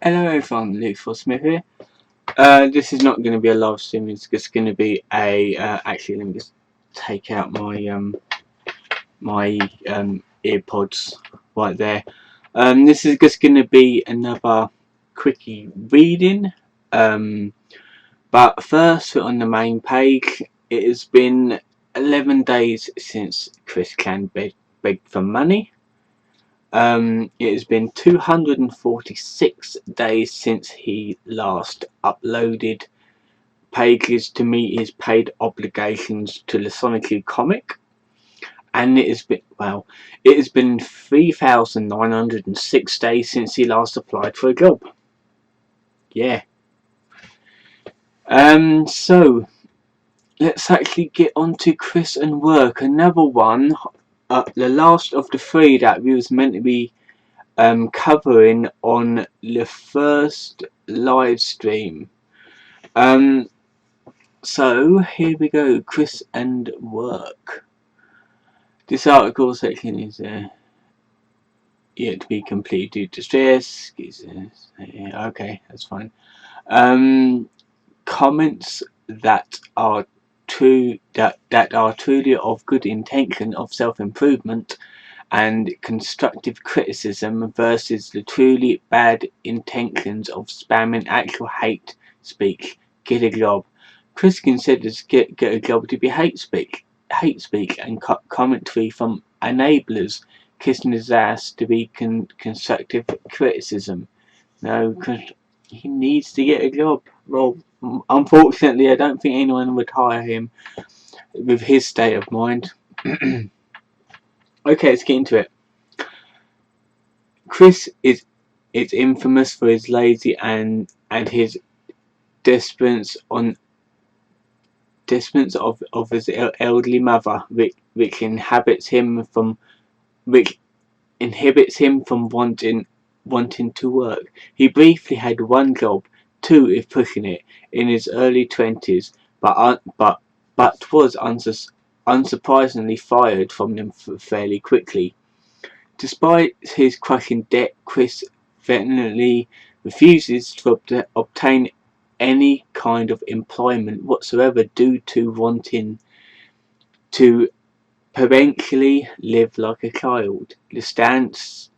Hello everyone, Luke for Smith here. This is not going to be a live stream. It's just going to be a. Actually, let me just take out my earpods right there. This is just going to be another quickie reading. But first, on the main page, it has been 11 days since Chris Clan begged for money. It has been 246 days since he last uploaded pages to meet his paid obligations to the CWCki comic, and it has been 3,906 days since he last applied for a job. Yeah. So let's actually get on to Chris and work. Another one, the last of the three that we was meant to be covering on the first live stream. So here we go, Chris and work. This article section is yet to be completed due to stress. Yeah, okay, that's fine. Comments that are truly of good intention, of self-improvement and constructive criticism versus the truly bad intentions of spamming actual hate speech. Get a job. Chris considers get a job to be hate speech, and commentary from enablers kissing his ass to be constructive criticism. No, he needs to get a job. Well, unfortunately, I don't think anyone would hire him with his state of mind. Okay, let's get into it. Chris is infamous for his lazy and his dependence of his elderly mother, which inhibits him from wanting to work. He briefly had one job, two if pushing it, in his early 20s, but was unsurprisingly fired from them fairly quickly. Despite his crushing debt, Chris vehemently refuses to obtain any kind of employment whatsoever due to wanting to perpetually live like a child. The stance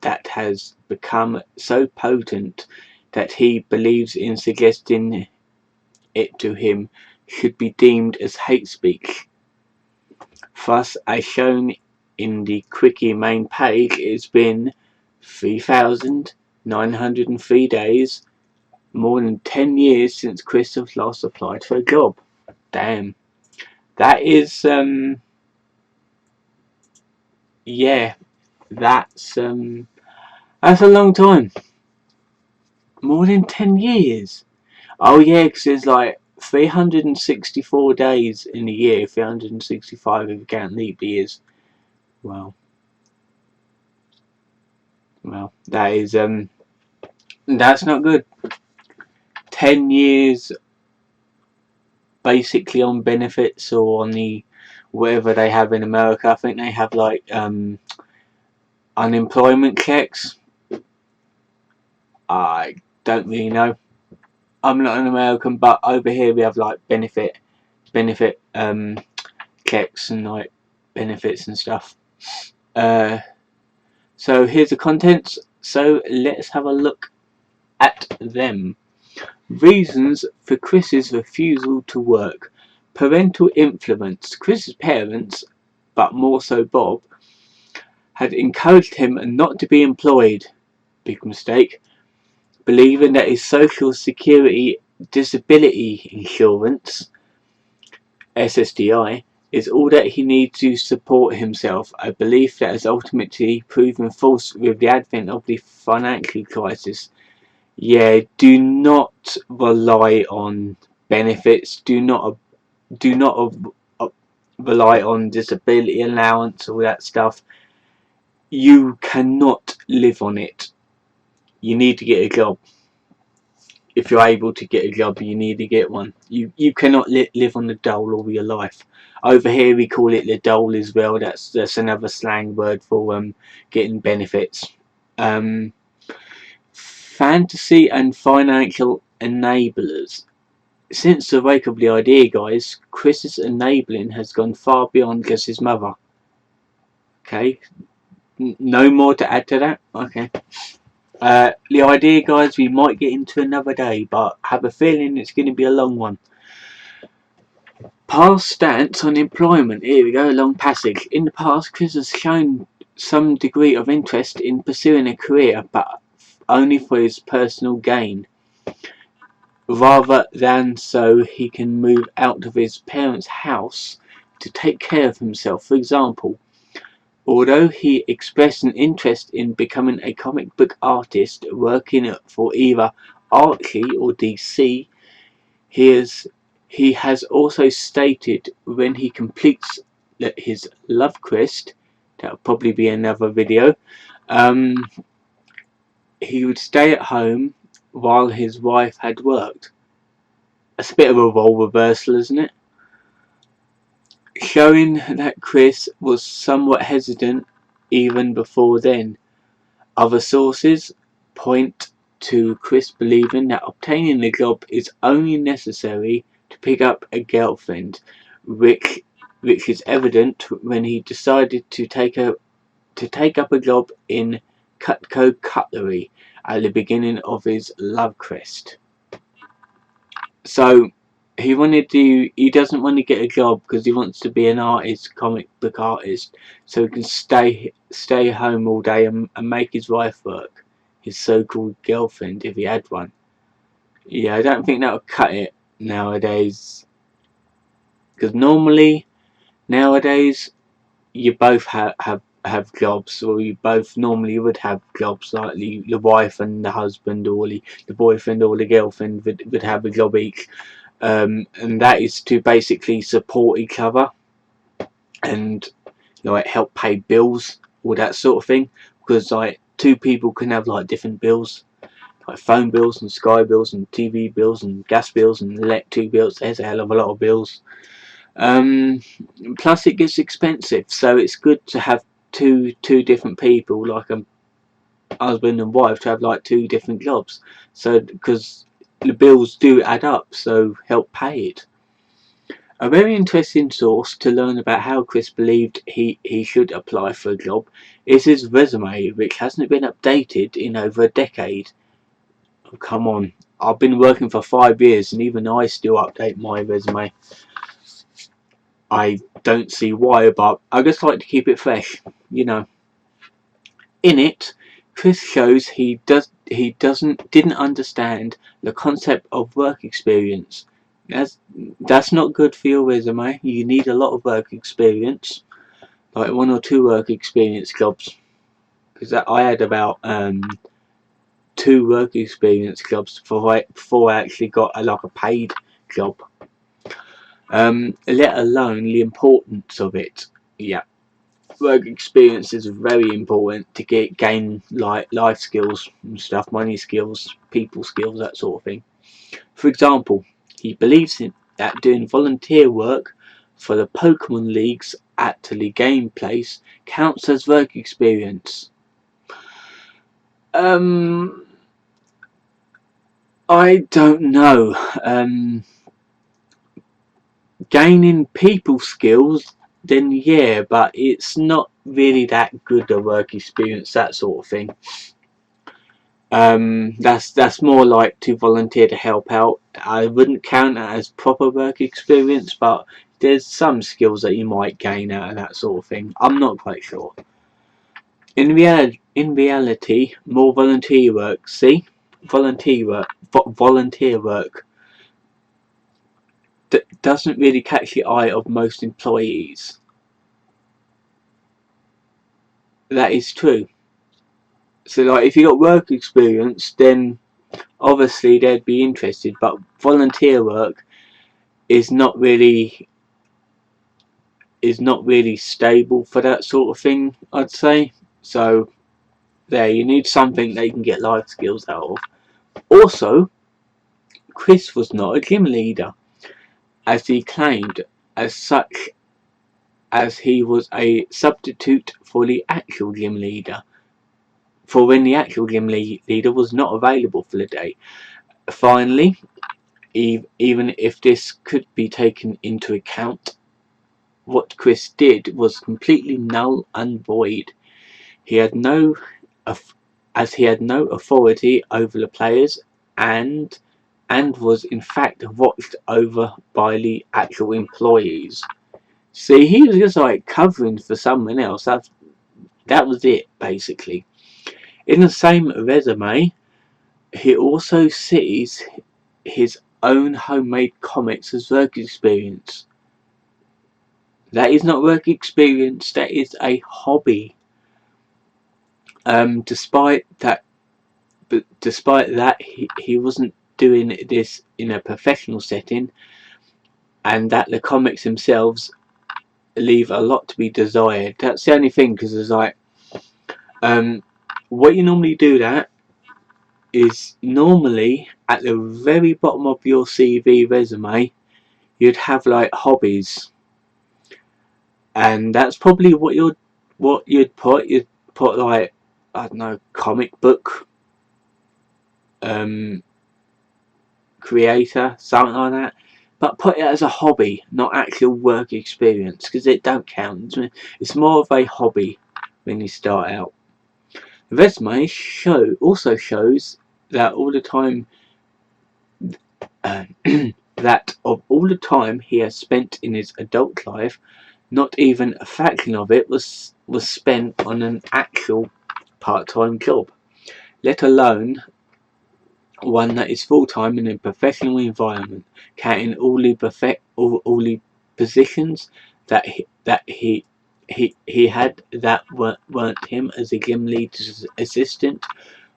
that has become so potent that he believes in suggesting it to him should be deemed as hate speech. Thus, as shown in the Quickie main page, it's been 3,903 days, more than 10 years since Christoph last applied for a job. Damn. That is, yeah, that's a long time. More than 10 years. Oh yeah, because there's like 364 days in a year, 365 if you count leap years. Wow. Well, that is that's not good. 10 years basically on benefits or on the whatever they have in America. I think they have like unemployment checks. I don't really know. I'm not an American, but over here we have like benefit checks and like benefits and stuff. So here's the contents. So let's have a look at them. Reasons for Chris's refusal to work. Parental influence. Chris's parents, but more so Bob, had encouraged him not to be employed. Big mistake. Believing that his social security disability insurance, SSDI, is all that he needs to support himself, a belief that has ultimately proven false with the advent of the financial crisis. Yeah, do not rely on benefits. Do not rely on disability allowance, all that stuff. You cannot live on it. You need to get a job. If you're able to get a job, you need to get one. You cannot live on the dole all your life. Over here we call it the dole as well. That's another slang word for getting benefits. Fantasy and financial enablers. Since the wake of the idea, guys, Chris's enabling has gone far beyond just his mother. Okay, no more to add to that. Okay. The idea, guys, we might get into another day, but I have a feeling it's going to be a long one. Past stance on employment. Here we go, a long passage. In the past, Chris has shown some degree of interest in pursuing a career, but only for his personal gain, rather than so he can move out of his parents' house to take care of himself. For example, although he expressed an interest in becoming a comic book artist working for either Archie or DC, he has also stated when he completes his love quest, that'll probably be another video, he would stay at home while his wife had worked. That's a bit of a role reversal, isn't it? Showing that Chris was somewhat hesitant even before then. Other sources point to Chris believing that obtaining the job is only necessary to pick up a girlfriend, which is evident when he decided to take up a job in Cutco Cutlery at the beginning of his love quest. So he doesn't want to get a job because he wants to be an artist, comic book artist, so he can stay home all day and make his wife work, his so-called girlfriend, if he had one. Yeah, I don't think that would cut it nowadays, because nowadays you both have jobs, or you both normally would have jobs, like the wife and the husband, or the boyfriend or the girlfriend would have a job each. And that is to basically support each other and like help pay bills, all that sort of thing, because like two people can have like different bills, like phone bills and Sky bills and TV bills and gas bills and electric bills. There's a hell of a lot of bills. Plus it gets expensive, so it's good to have two different people, like a husband and wife, to have like two different jobs, so because the bills do add up, so help pay it. A very interesting source to learn about how Chris believed he should apply for a job is his resume, which hasn't been updated in over a decade. Oh, come on, I've been working for 5 years and even I still update my resume. I don't see why, but I just like to keep it fresh, you know. In it, Chris shows he didn't understand the concept of work experience. That's not good for your resume. You need a lot of work experience, like 1 or 2 work experience jobs. Because I had about 2 work experience jobs before I actually got like a paid job. Let alone the importance of it. Yeah, work experience is very important to gain like life skills and stuff, money skills, people skills, that sort of thing. For example, he believes that doing volunteer work for the Pokemon leagues at the game place counts as work experience. I don't know. Gaining people skills, then yeah, but it's not really that good a work experience, that sort of thing. That's more like to volunteer to help out. I wouldn't count that as proper work experience, but there's some skills that you might gain out of that sort of thing. I'm not quite sure. In reality, more volunteer work. See, volunteer work doesn't really catch the eye of most employees. That is true. So like if you got work experience, then obviously they'd be interested, but volunteer work is not really stable for that sort of thing, I'd say. So there, you need something they can get life skills out of. Also, Chris was not a gym leader, as he claimed, as such, as he was a substitute for the actual gym leader. for when the actual gym leader was not available for the day. Finally, even if this could be taken into account, what Chris did was completely null and void. He had no, as he had no authority over the players, and was in fact watched over by the actual employees. See, he was just like covering for someone else. That was it, basically. In the same resume, he also sees his own homemade comics as work experience. That is not work experience, that is a hobby. Despite that, he wasn't doing this in a professional setting, and that the comics themselves leave a lot to be desired. That's the only thing, because it's like, what you normally do that is normally at the very bottom of your CV resume, you'd have like hobbies, and that's probably what you'd put. You'd put like, I don't know, comic book creator, something like that. But put it as a hobby, not actual work experience, because it don't count. It's more of a hobby when you start out. The resume also shows that all the time that of all the time he has spent in his adult life, not even a fraction of it was spent on an actual part-time job, let alone one that is full-time in a professional environment, counting all the positions that he had that weren't him as a gym leader's assistant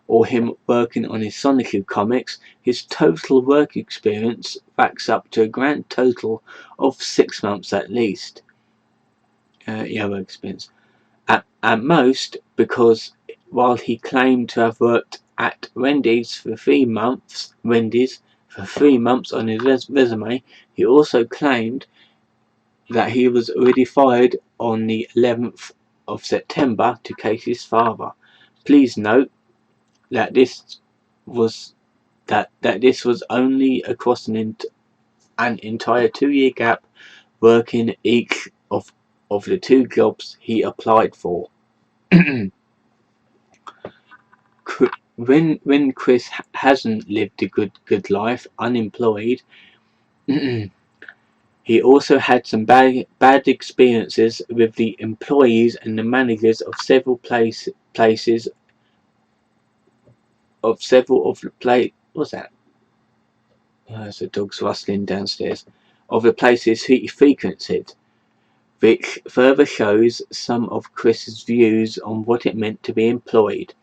or him working on his Sonic comics. His total work experience backs up to a grand total of 6 months at least. Work experience at most, because while he claimed to have worked at Wendy's for 3 months on his resume, he also claimed that he was already fired on the 11th of September to Casey's father. Please note that this was only across an entire 2-year gap, working each of the 2 jobs he applied for. When Chris hasn't lived a good life, unemployed, he also had some bad experiences with the employees and the managers of several places. What's that? There's the dog's rustling downstairs. Of the places he frequented, which further shows some of Chris's views on what it meant to be employed.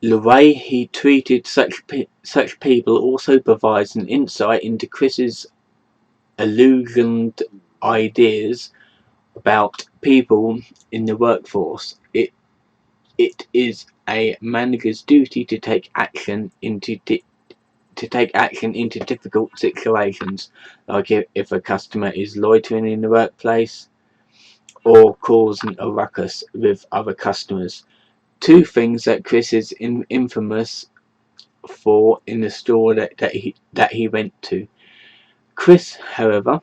The way he treated such people also provides an insight into Chris's illusioned ideas about people in the workforce. It is a manager's duty to take action into difficult situations, like if a customer is loitering in the workplace or causing a ruckus with other customers. 2 things that Chris is infamous for in the store that he went to. Chris, however,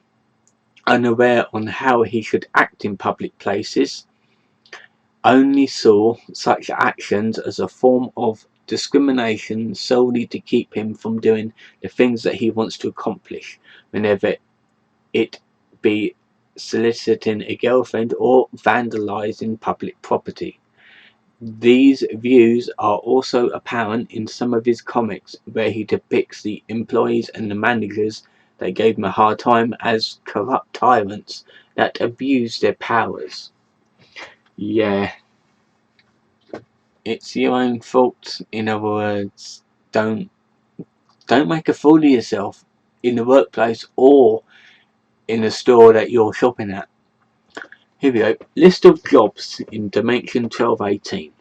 unaware on how he should act in public places, only saw such actions as a form of discrimination solely to keep him from doing the things that he wants to accomplish, whenever it be soliciting a girlfriend or vandalizing public property. These views are also apparent in some of his comics, where he depicts the employees and the managers that gave him a hard time as corrupt tyrants that abuse their powers. Yeah, it's your own fault. In other words, don't make a fool of yourself in the workplace or in the store that you're shopping at. Here we go. List of jobs in Dimension 1218.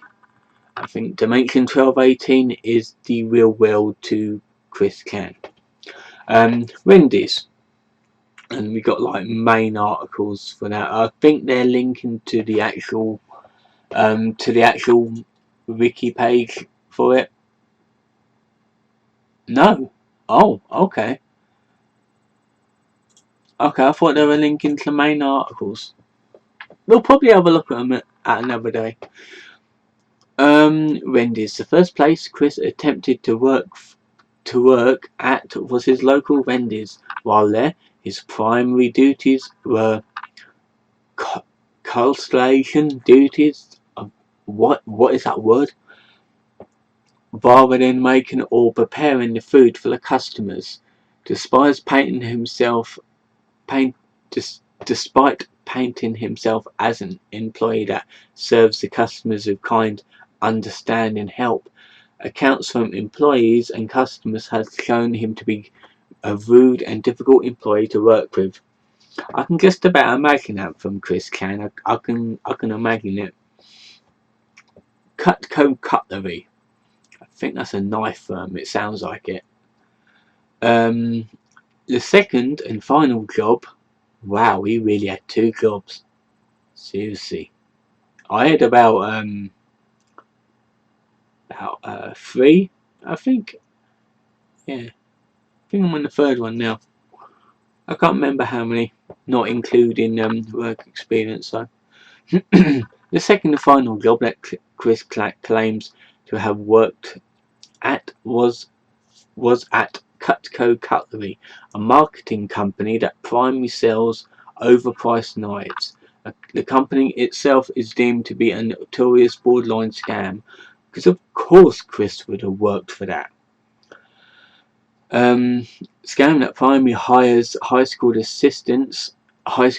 I think Dimension 1218 is the real world to Chris Can. Wendy's, and we got like main articles for that. I think they're linking to the actual wiki page for it? No. Oh, okay. Okay, I thought they were linking to main articles. We'll probably have a look at them at another day. Wendy's. The first place Chris attempted to work at was his local Wendy's. While there, his primary duties were cultivation duties. What is that word? Rather than making or preparing the food for the customers. Despite painting himself as an employee that serves the customers with kind, understanding help, accounts from employees and customers has shown him to be a rude and difficult employee to work with. I can just about imagine that from Chris Can. I can imagine it. Cutco Cutlery. I think that's a knife firm. It sounds like it. The second and final job. Wow, he really had 2 jobs. Seriously. I had about 3, I think. Yeah, I think I'm on the 3rd one now. I can't remember how many, not including work experience. So, the second and final job that Chris claims to have worked at was at Cutco Cutlery, a marketing company that primarily sells overpriced knives. The company itself is deemed to be a notorious borderline scam, because of course Chris would have worked for that. Scam that primarily hires high school students, college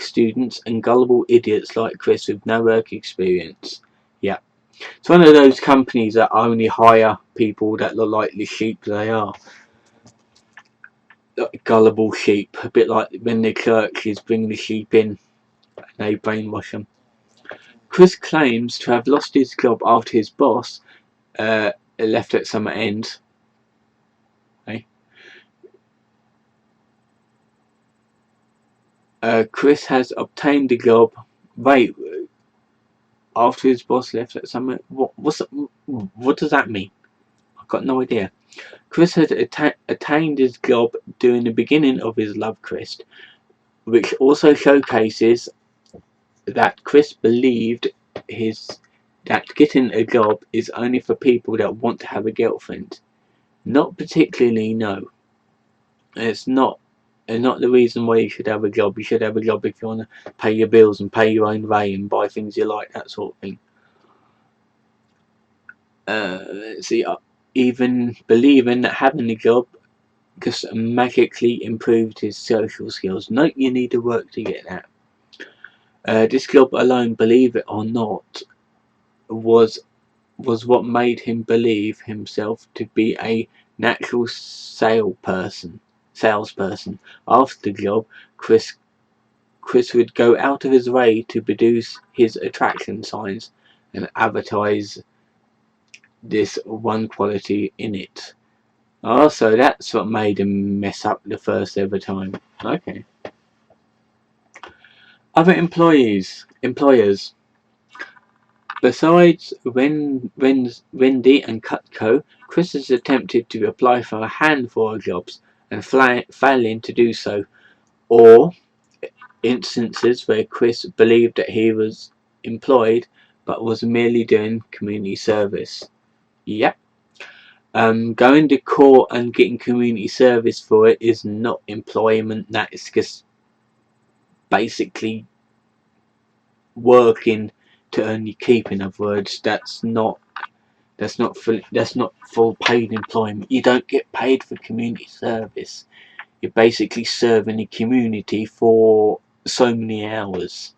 students, and gullible idiots like Chris with no work experience. Yeah, it's one of those companies that only hire people that look like the sheep they are. Like gullible sheep, a bit like when the churches bring the sheep in and they brainwash them. Chris claims to have lost his job after his boss left at summer end. Chris has obtained the job. Wait, after his boss left at summer. What does that mean? I've got no idea. Chris had attained his job during the beginning of his love quest, which also showcases that Chris believed that getting a job is only for people that want to have a girlfriend. Not particularly, no. It's not the reason why you should have a job. You should have a job if you want to pay your bills and pay your own way and buy things you like, that sort of thing. See, even believing that having a job just magically improved his social skills. No, you need to work to get that. This job alone, believe it or not, was what made him believe himself to be a natural salesperson. After the job, Chris would go out of his way to produce his attraction signs and advertise this one quality in it. Oh, so that's what made him mess up the first ever time. Okay. Other employers. Besides Wendy and Cutco, Chris has attempted to apply for a handful of jobs and failing to do so, or instances where Chris believed that he was employed but was merely doing community service. Yep. Going to court and getting community service for it is not employment. That is just basically working to earn your keep. In other words, that's not full paid employment. You don't get paid for community service. You're basically serving the community for so many hours.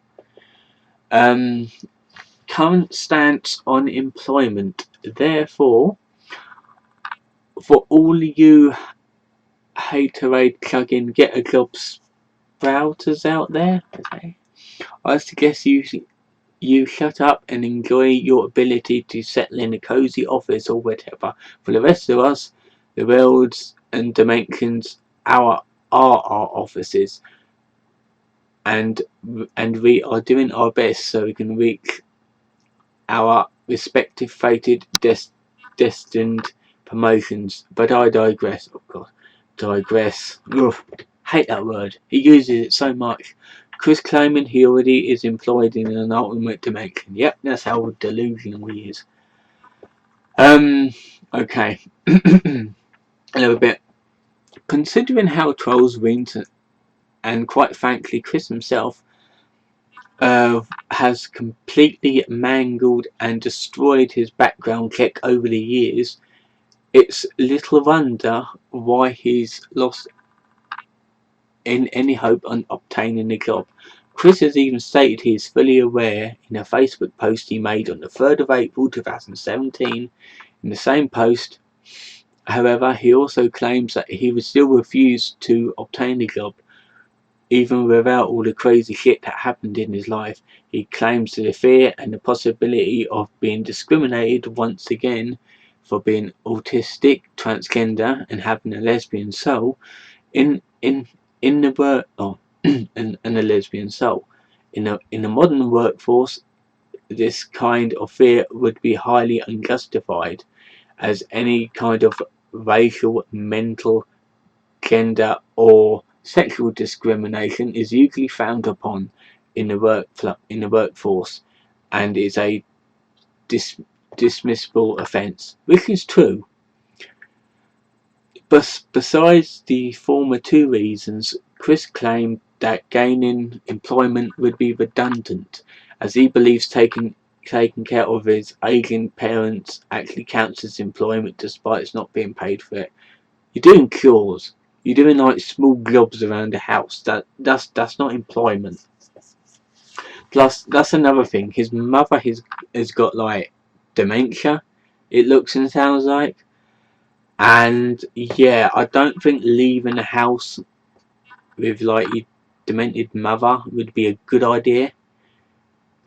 Current stance on employment. Therefore, for all you haterade plug-in get a job sprouters out there, I suggest you shut up and enjoy your ability to settle in a cozy office or whatever. For the rest of us, the worlds and dimensions are our offices, and we are doing our best so we can reach respective fated destined promotions. But I digress. Oh God, digress. Ugh, hate that word. He uses it so much. Chris claiming he already is employed in an ultimate dimension. Yep, that's how delusional he is. Okay. A little bit. Considering how trolls went, and quite frankly, Chris himself has completely mangled and destroyed his background check over the years, it's little wonder why he's lost in any hope on obtaining the job. Chris has even stated he is fully aware in a Facebook post he made on the 3rd of April 2017. In the same post, however, he also claims that he would still refuse to obtain the job, even without all the crazy shit that happened in his life. He claims the fear and the possibility of being discriminated once again for being autistic, transgender, and having a lesbian soul in the work and a lesbian soul. In the modern workforce, this kind of fear would be highly unjustified, as any kind of racial, mental, gender, or sexual discrimination is usually frowned upon in the workforce, and is a dismissible offence, which is true. But besides the former two reasons, Chris claimed that gaining employment would be redundant, as he believes taking care of his aging parents actually counts as employment despite it's not being paid for it. You're doing chores. You're doing like small jobs around the house. That's not employment. Plus, that's another thing. His mother has got like dementia. It looks and sounds like. And yeah, I don't think leaving the house with like your demented mother would be a good idea.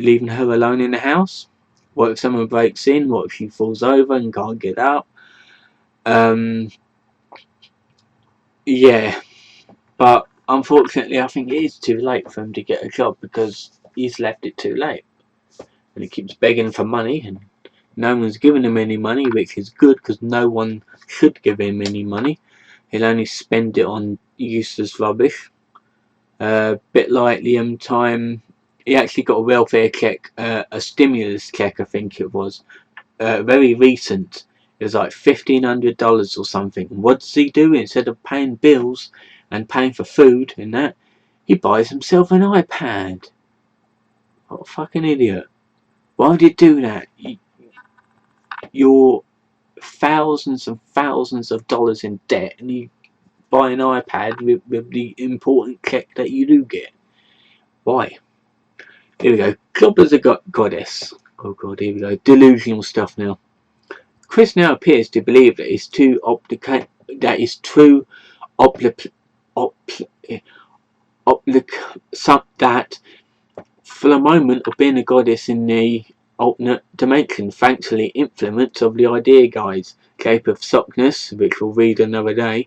Leaving her alone in the house. What if someone breaks in? What if she falls over and can't get up? Yeah, but unfortunately I think it is too late for him to get a job because he's left it too late. And he keeps begging for money and no one's giving him any money, which is good because no one should give him any money. He'll only spend it on useless rubbish. Bit like the time he actually got a welfare check, a stimulus check I think it was, very recent. It was like $1,500 or something. What does he do? Instead of paying bills and paying for food and that, he buys himself an iPad. What a fucking idiot. Why would you do that? You're thousands and thousands of dollars in debt and you buy an iPad with the important check that you do get. Why? Here we go. Club as a goddess. Oh god, here we go. Delusional stuff now. Chris now appears to believe that that for the moment of being a goddess in the alternate dimension, thanks to the influence of the idea guides, Cape of Sockness, which we'll read another day,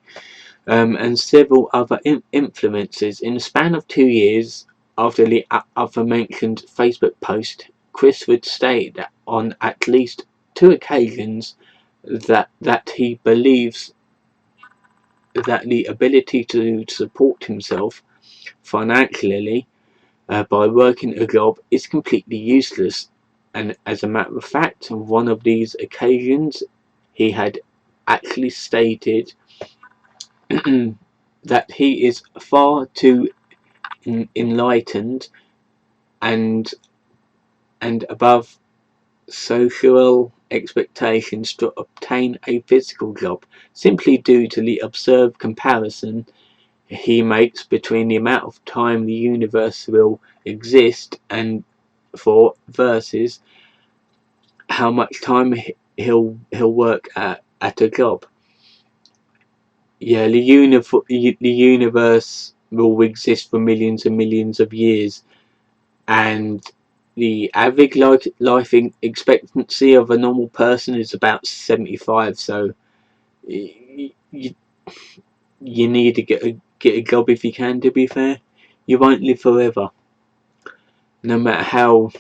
and several other influences. In the span of 2 years after the aforementioned Facebook post, Chris would state that on at least 2 occasions that he believes that the ability to support himself financially by working a job is completely useless, and as a matter of fact, on one of these occasions he had actually stated that he is far too enlightened and above social expectations to obtain a physical job, simply due to the absurd comparison he makes between the amount of time the universe will exist and for versus how much time he'll work at a job. Yeah, the universe will exist for millions and millions of years, and the average life expectancy of a normal person is about 75. So you need to get a job if you can. To be fair, you won't live forever, no matter how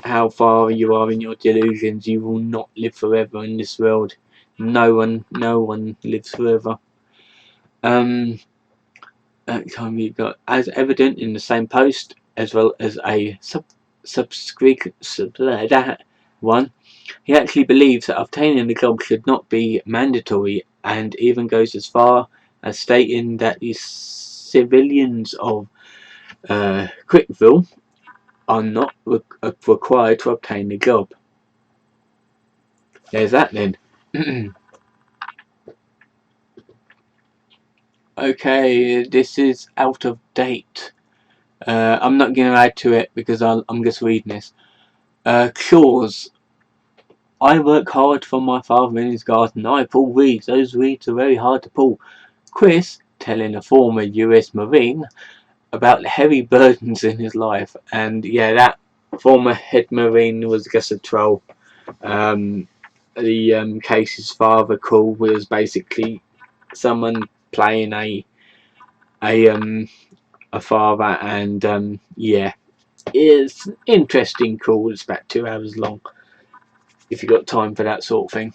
how far you are in your delusions. You will not live forever in this world. No one lives forever. At time you got, as evident in the same post, as well as a subscript that one. He actually believes that obtaining the job should not be mandatory, and even goes as far as stating that the civilians of Quickville are not required to obtain the job. There's that then. Okay, this is out of date. I'm not going to add to it because I'm just reading this. Chores. I work hard for my father in his garden. I pull weeds. Those weeds are very hard to pull. Chris, telling a former US Marine about the heavy burdens in his life. And yeah, that former head Marine was just a troll. The case's father call was basically someone playing a father, and yeah, it's interesting call. It's about 2 hours long if you got time for that sort of thing.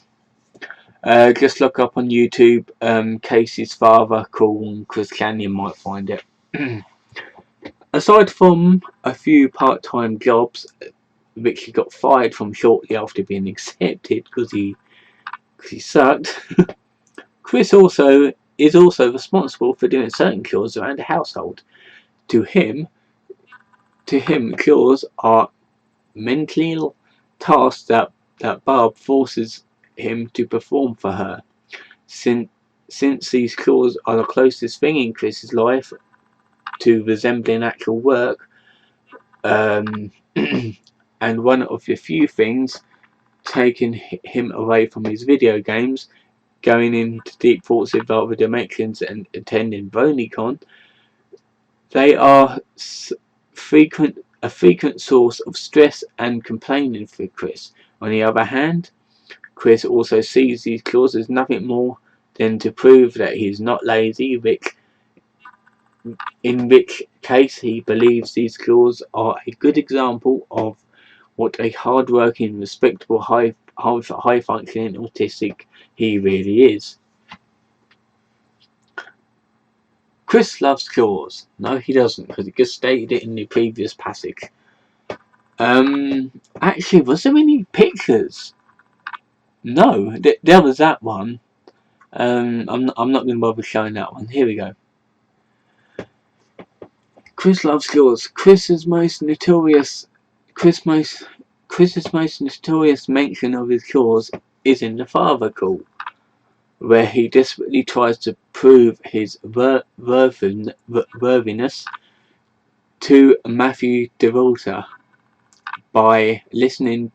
Just look up on YouTube Casey's father call and Chris Canyon might find it. Aside from a few part-time jobs which he got fired from shortly after being accepted because he sucked, Chris is also responsible for doing certain chores around the household. To him, chores are mental tasks that Barb forces him to perform for her. Since these chores are the closest thing in Chris's life to resembling actual work, and one of the few things taking him away from his video games, going into deep thoughts of other dimensions, and attending BronyCon, they are a frequent source of stress and complaining for Chris. On the other hand, Chris also sees these chores as nothing more than to prove that he is not lazy, in which case he believes these chores are a good example of what a hard-working, respectable, high-functioning autistic he really is. Chris loves chores. No, he doesn't, because he just stated it in the previous passage. Actually, was there any pictures? No, there was that one. I'm not going to bother showing that one. Here we go. Chris loves chores. Chris's most notorious mention of his chores is in the father call, where he desperately tries to prove his worthiness to Matthew DeVolta by listing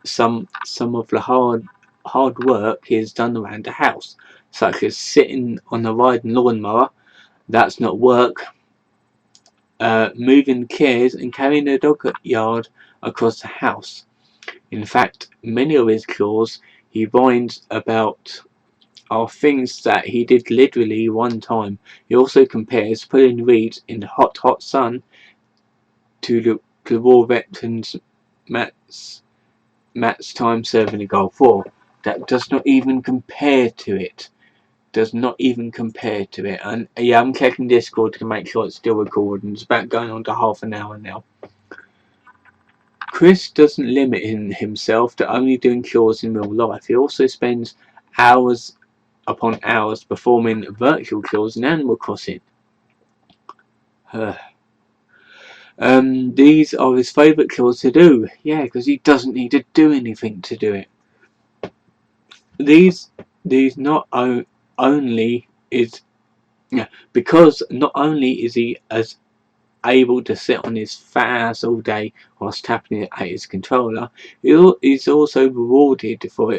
some of the hard work he has done around the house, such as sitting on a riding lawnmower. That's not work. Moving chairs and carrying a dog yard across the house. In fact, many of his chores he whines about are things that he did literally one time. He also compares pulling weeds in the hot sun to the war veterans Matt's time serving the Gulf War. That does not even compare to it. And yeah, I'm checking Discord to make sure it's still recording. It's about going on to half an hour now. Chris doesn't limit himself to only doing chores in real life. He also spends hours upon hours performing virtual chores in Animal Crossing. These are his favourite chores to do. Yeah, because he doesn't need to do anything to do it. These not only is because not only is he as able to sit on his fat ass all day whilst tapping it at his controller, he's also rewarded for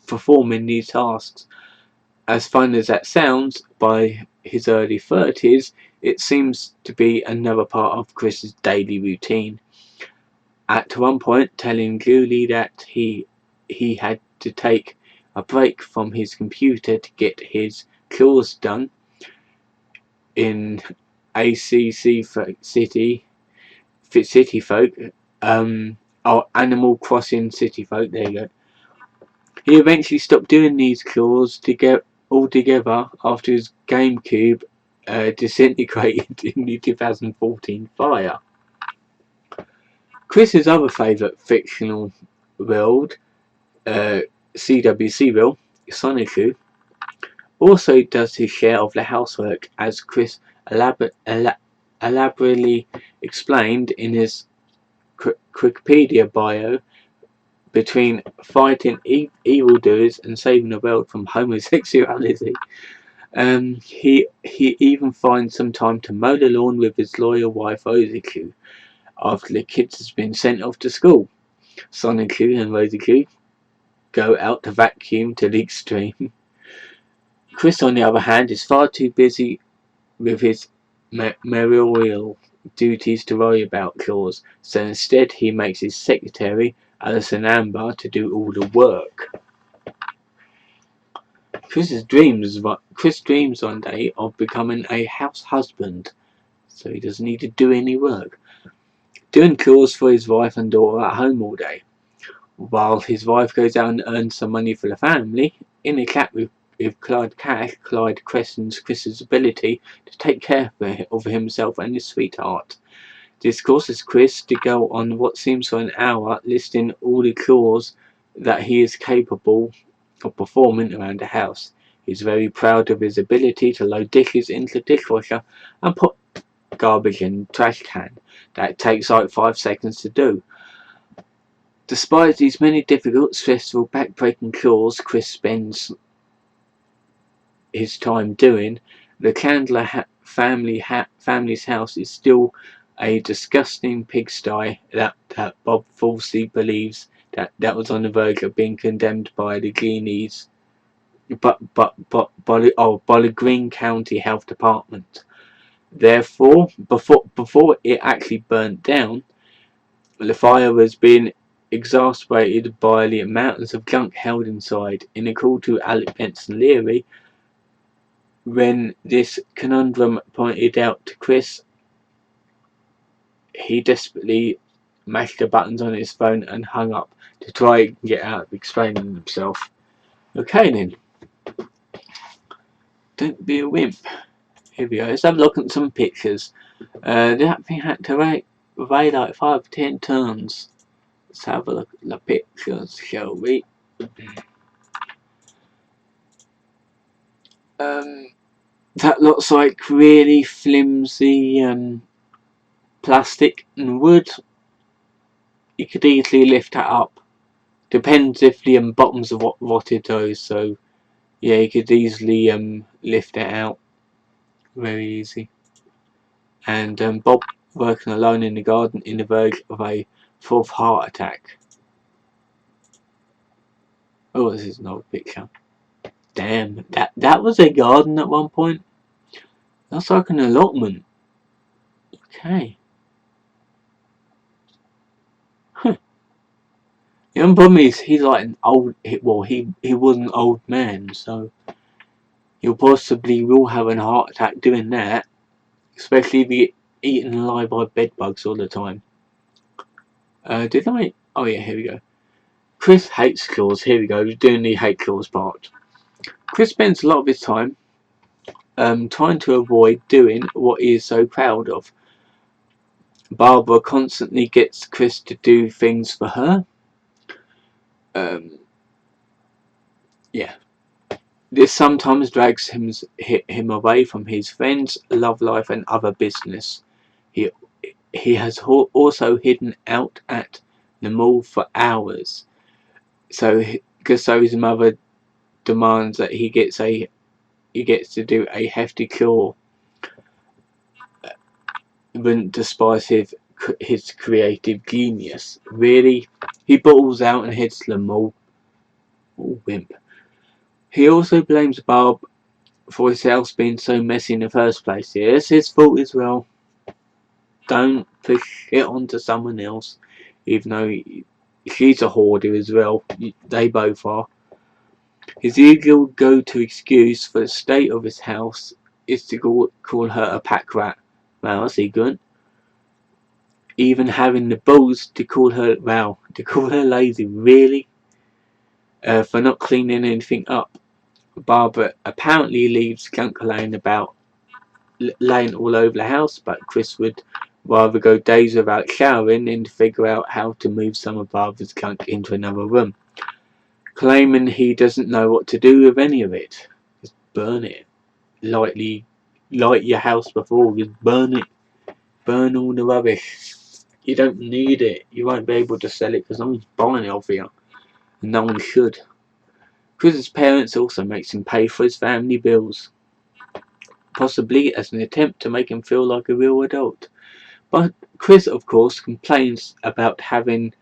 performing these tasks. As fun as that sounds, by his early 30s, it seems to be another part of Chris's daily routine. At one point, telling Julie that he had to take a break from his computer to get his chores done in CWCki city folk, Animal Crossing city folk. There you go. He eventually stopped doing these chores altogether after his GameCube disintegrated in the 2014 fire. Chris's other favourite fictional world, CWCki, CWCki, also does his share of the housework, as Chris elaborately explained in his Wikipedia bio. Between fighting evildoers and saving the world from homosexuality, he even finds some time to mow the lawn with his loyal wife Rosieku after the kids has been sent off to school. Sonicu and Rosieku go out to vacuum to the extreme. Chris, on the other hand, is far too busy with his mayoral duties to worry about chores, so instead he makes his secretary, Alison Amber, to do all the work. Chris dreams one day of becoming a house husband, so he doesn't need to do any work, doing chores for his wife and daughter at home all day, while his wife goes out and earns some money for the family. In a chat with Clyde Cash, Clyde questions Chris's ability to take care of himself and his sweetheart. This causes Chris to go on what seems for an hour, listing all the chores that he is capable of performing around the house. He's very proud of his ability to load dishes into the dishwasher and put garbage in the trash can. That takes like 5 seconds to do. Despite these many difficult, stressful, back-breaking chores Chris spends his time doing, the Chandler family's house is still a disgusting pigsty that Bob falsely believes that was on the verge of being condemned by the Guineas, by the Greene County Health Department. Therefore, before it actually burnt down, the fire was being exacerbated by the mountains of junk held inside. In a call to Alec Benson Leary, when this conundrum pointed out to Chris, he desperately mashed the buttons on his phone and hung up to try and get out of explaining himself. Okay then. Don't be a wimp. Here we go. Let's have a look at some pictures. That thing had to weigh like 5 to 10 tons. Let's have a look at the pictures, shall we? That looks like really flimsy plastic and wood. You could easily lift that up. Depends if the bottoms are rotted though, so yeah, you could easily lift it out. Very easy. And Bob working alone in the garden in the verge of a 4th heart attack. Oh, this is another picture. Damn, that was a garden at one point. That's like an allotment. Okay. Huh. The only problem is he's like an old. Well, he was an old man, so he'll possibly will have a heart attack doing that. Especially if you get eaten alive by bedbugs all the time. Did I? Oh yeah, here we go. Chris hates chores. Here we go. We're doing the hate chores part. Chris spends a lot of his time trying to avoid doing what he is so proud of. Barbara constantly gets Chris to do things for her. Yeah. This sometimes drags him away from his friends, love life and other business. He has also hidden out at the mall for hours. So his mother demands that he gets to do a hefty chore. Wouldn't despise his creative genius. Really, he balls out and heads to the mall. Oh, wimp. He also blames Bob for his house being so messy in the first place. Yeah, it's his fault as well. Don't push it onto someone else, even though she's a hoarder as well. They both are. His usual go-to excuse for the state of his house is to call her a pack rat. Well, that's good. even having the balls to call her lazy, really, for not cleaning anything up. Barbara apparently leaves skunk laying all over the house, but Chris would rather go days without showering than to figure out how to move some of Barbara's skunk into another room, claiming he doesn't know what to do with any of it. Just burn it. Light your house before, just burn it. Burn all the rubbish. You don't need it. You won't be able to sell it because no one's buying it off you. And no one should. Chris's parents also makes him pay for his family bills, possibly as an attempt to make him feel like a real adult. But Chris, of course, complains about having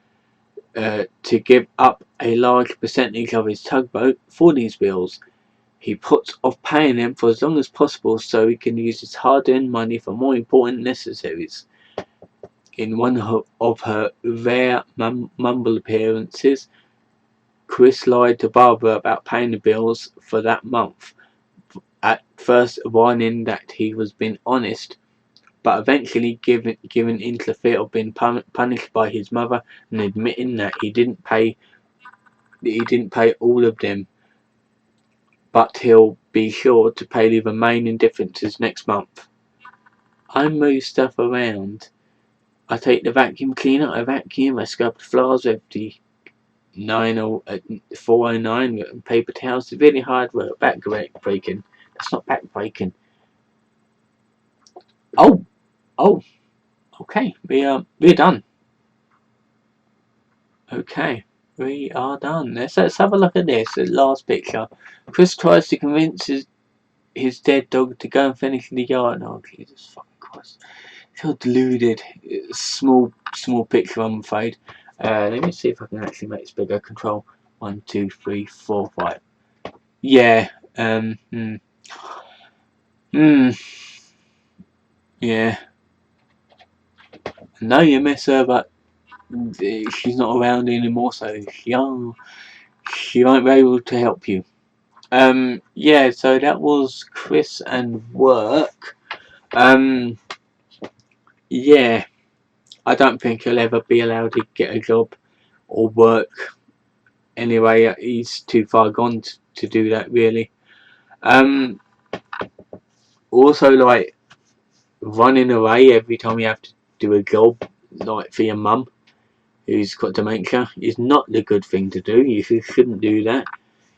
to give up a large percentage of his tugboat for these bills. He puts off paying them for as long as possible so he can use his hard-earned money for more important necessaries. In one of her rare mumble appearances, Chris lied to Barbara about paying the bills for that month, at first whining that he was being honest, but eventually giving into the fear of being punished by his mother and admitting that he didn't pay all of them, but he'll be sure to pay the remaining differences next month. I move stuff around. I take the vacuum cleaner, I vacuum, I scrub the floors with the 409 paper towels. It's really hard work. Back breaking. That's not back breaking. Oh, okay. We're done. Okay, we are done. Let's have a look at this. The last picture. Chris tries to convince his dead dog to go and finish in the yard. Oh Jesus fucking Christ! So deluded. Small picture, I'm afraid. Let me see if I can actually make this bigger. Control 1, 2, 3, 4, 5. Yeah. Yeah. I know you miss her, but she's not around anymore, so she won't be able to help you. Yeah. So that was Chris and work. Yeah. I don't think he'll ever be allowed to get a job or work. Anyway, he's too far gone to do that, really. Also, like, running away every time you have to do a job, like for your mum who's got dementia, is not the good thing to do. You shouldn't do that.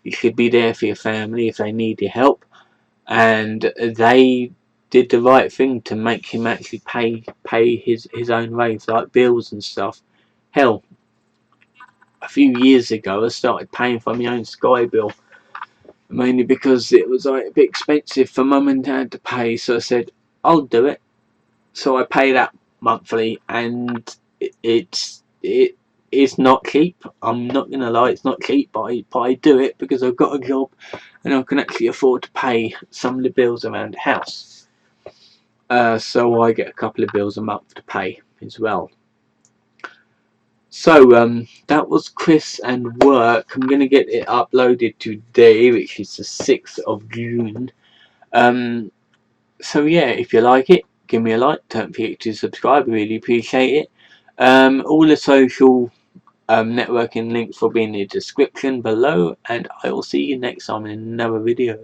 You should be there for your family if they need your help, and they did the right thing to make him actually pay his own rates, like bills and stuff. Hell, a few years ago I started paying for my own Sky bill, mainly because it was like a bit expensive for mum and dad to pay, so I said I'll do it. So I pay that monthly, and it's not cheap. I'm not gonna lie, it's not cheap, but I do it because I've got a job and I can actually afford to pay some of the bills around the house. So I get a couple of bills a month to pay as well. So that was Chris and work. I'm gonna get it uploaded today, which is the 6th of June. So yeah, if you like it, give me a like. Don't forget to subscribe. I really appreciate it. All the social networking links will be in the description below, and I will see you next time in another video.